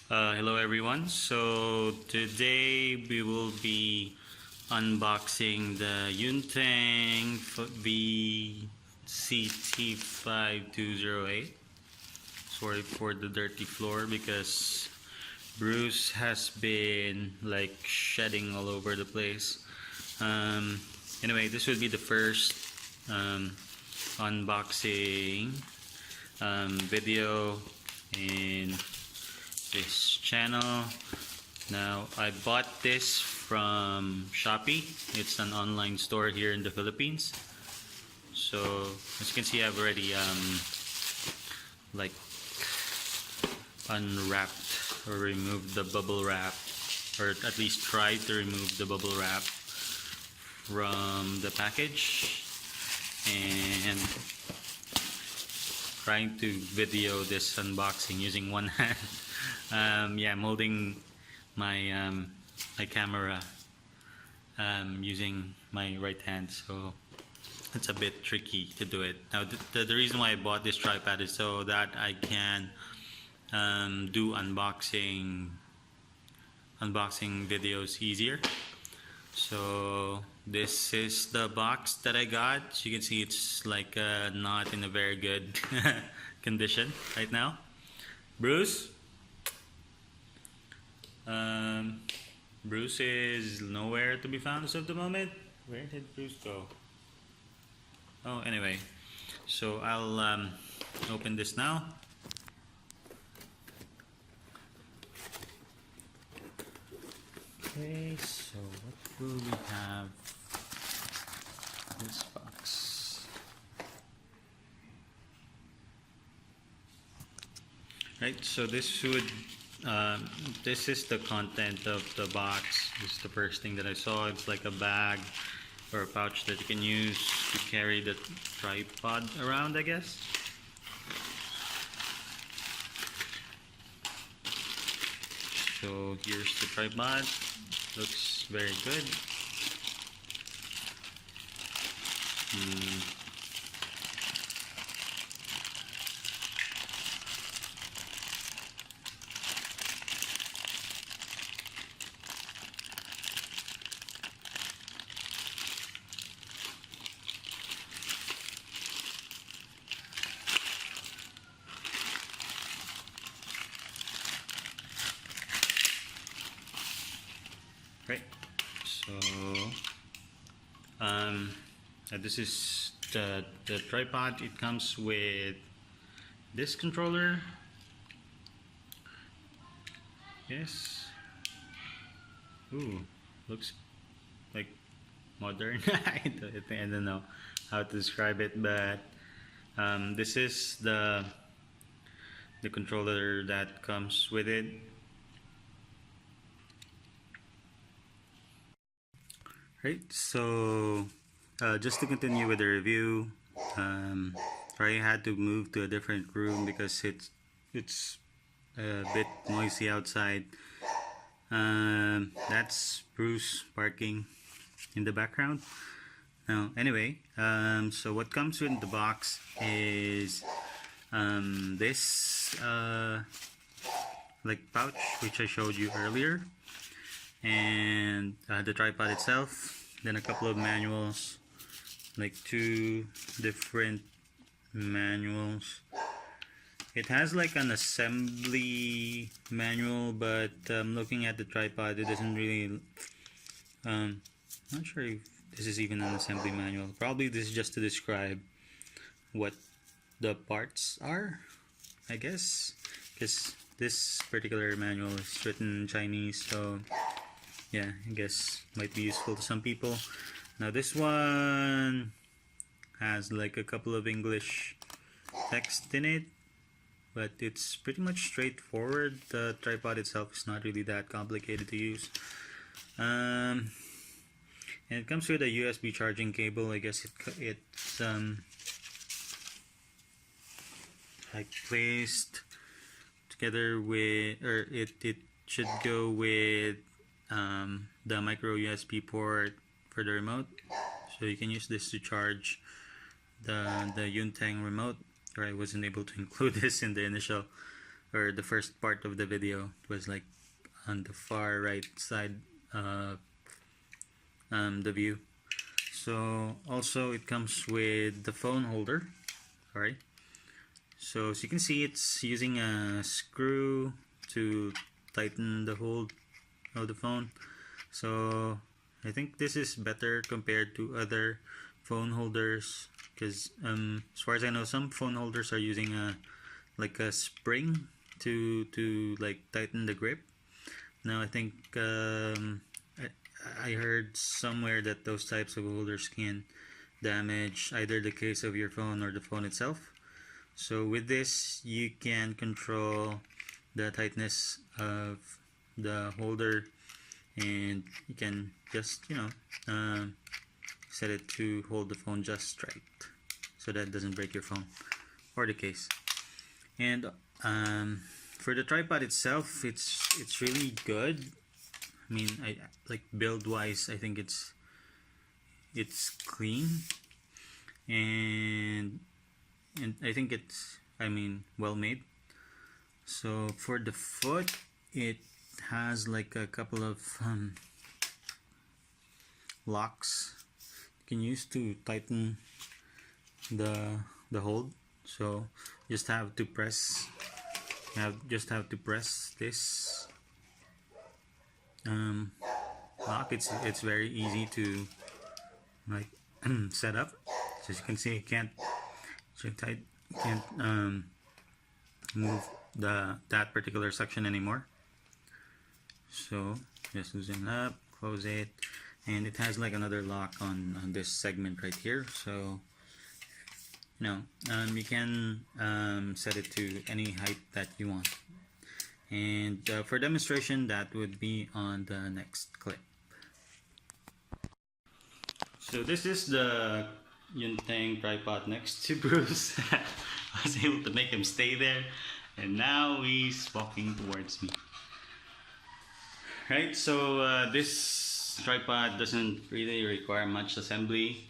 Hello everyone. So today we will be unboxing the Yunteng VCT 5208. Sorry for the dirty floor because Bruce has been like shedding all over the place. Um, anyway, this would be the first unboxing video in this channel. Now I bought this from Shopee. It's an online store here in the Philippines. So as you can see, I've already like unwrapped or removed the bubble wrap, or at least tried to remove the bubble wrap from the package, and trying to video this unboxing using one hand. Yeah, I'm holding my my camera using my right hand, so it's a bit tricky to do it. Now the reason why I bought this tripod is so that I can do unboxing videos easier. So this is the box that I got. As you can see, it's like not in a very good condition right now. Bruce? Bruce is nowhere to be found as of the moment. Where did Bruce go? Oh, anyway. So I'll open this now. Okay, so what will we have in this box? Right, so this would this is the content of the box. This is the first thing that I saw. It's like a bag or a pouch that you can use to carry the tripod around, I guess. So here's the tripod. Looks very good. Right, so this is the tripod. It comes with this controller. Yes. Ooh, looks like modern. I don't know how to describe it, but this is the controller that comes with it. Right, so just to continue with the review, I had to move to a different room because it's a bit noisy outside. That's Bruce barking in the background. Now, anyway, so what comes in the box is this like pouch which I showed you earlier, and the tripod itself, then a couple of manuals, like 2 different manuals. It has like an assembly manual, but looking at the tripod, it doesn't really not sure if this is even an assembly manual. Probably this is just to describe what the parts are, I guess, because this particular manual is written in Chinese, so yeah, I guess might be useful to some people. Now this one has like a couple of English text in it, but it's pretty much straightforward. The tripod itself is not really that complicated to use. And it comes with a USB charging cable. I guess it's like placed together with, or it should go with the micro USB port for the remote, so you can use this to charge the Yunteng remote. Or I wasn't able to include this in the initial or the first part of the video was like on the far right side of the view. So also it comes with the phone holder. Sorry. So as you can see, it's using a screw to tighten the hold of the phone. So I think this is better compared to other phone holders, because as far as I know, some phone holders are using like a spring to like tighten the grip. Now I think I heard somewhere that those types of holders can damage either the case of your phone or the phone itself. So with this, you can control the tightness of the holder, and you can just, you know, set it to hold the phone just right so that it doesn't break your phone or the case. And for the tripod itself, it's really good. I mean, I like build wise, I think it's clean, and I think it's, I mean, well made. So for the foot, it has like a couple of locks you can use to tighten the hold. So just have to press this lock. It's very easy to like set up. So as you can see, you can't move that particular section anymore. So just loosen up, close it, and it has like another lock on this segment right here. So you know, you can set it to any height that you want. And for demonstration, that would be on the next clip. So this is the Yunteng tripod next to Bruce. I was able to make him stay there, and now he's walking towards me. Right, so this tripod doesn't really require much assembly.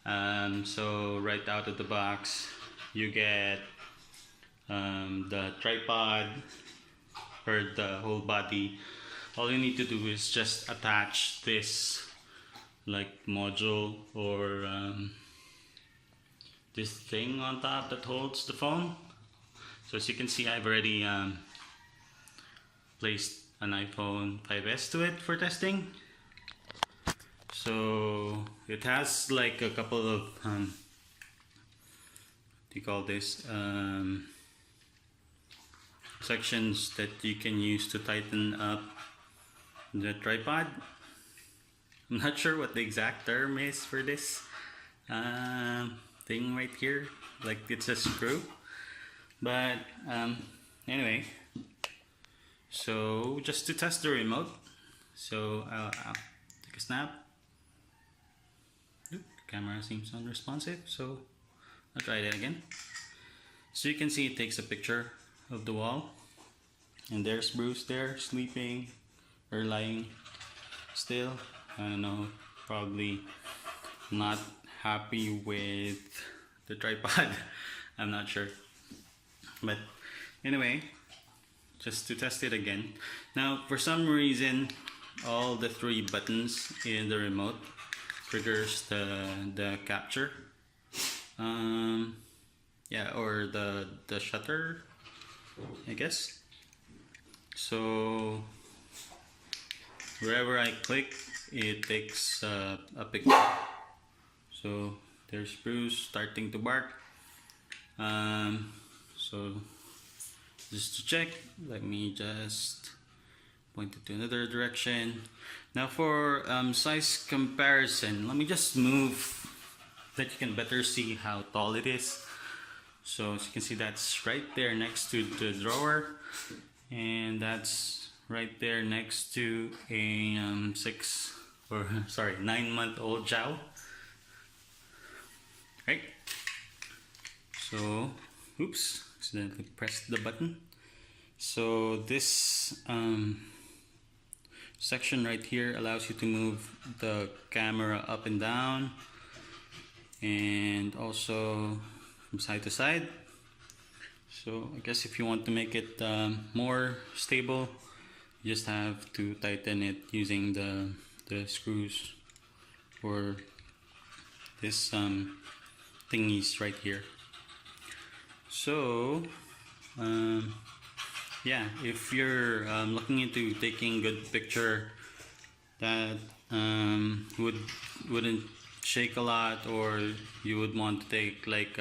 So right out of the box, you get the tripod for the whole body. All you need to do is just attach this like module or this thing on top that holds the phone. So as you can see, I've already placed an iPhone 5s to it for testing. So it has like a couple of what do you call this, sections that you can use to tighten up the tripod. I'm not sure what the exact term is for this thing right here, like it's a screw, but anyway, so just to test the remote, so I'll take a snap. Oop, the camera seems unresponsive, so I'll try that again. So you can see it takes a picture of the wall, and there's Bruce there sleeping or lying still. I don't know, probably not happy with the tripod. I'm not sure, but anyway, just to test it again. Now for some reason, all the 3 buttons in the remote triggers the capture, yeah, or the shutter, I guess. So wherever I click, it takes a picture. So there's Bruce starting to bark. So just to check, let me just point it to another direction. Now for size comparison, let me just move that you can better see how tall it is. So as you can see, that's right there next to the drawer, and that's right there next to a 9-month-old Chow. Right? So, oops, accidentally pressed the button. So this section right here allows you to move the camera up and down, and also from side to side. So I guess if you want to make it more stable, you just have to tighten it using the screws or this thingies right here. So yeah, if you're looking into taking good picture that wouldn't shake a lot, or you would want to take like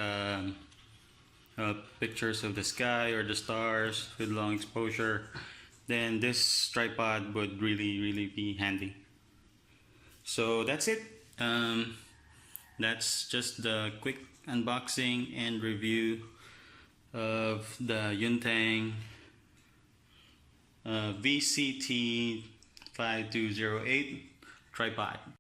pictures of the sky or the stars with long exposure, then this tripod would really be handy. So that's it. That's just the quick unboxing and review of the Yunteng VCT 5208 tripod.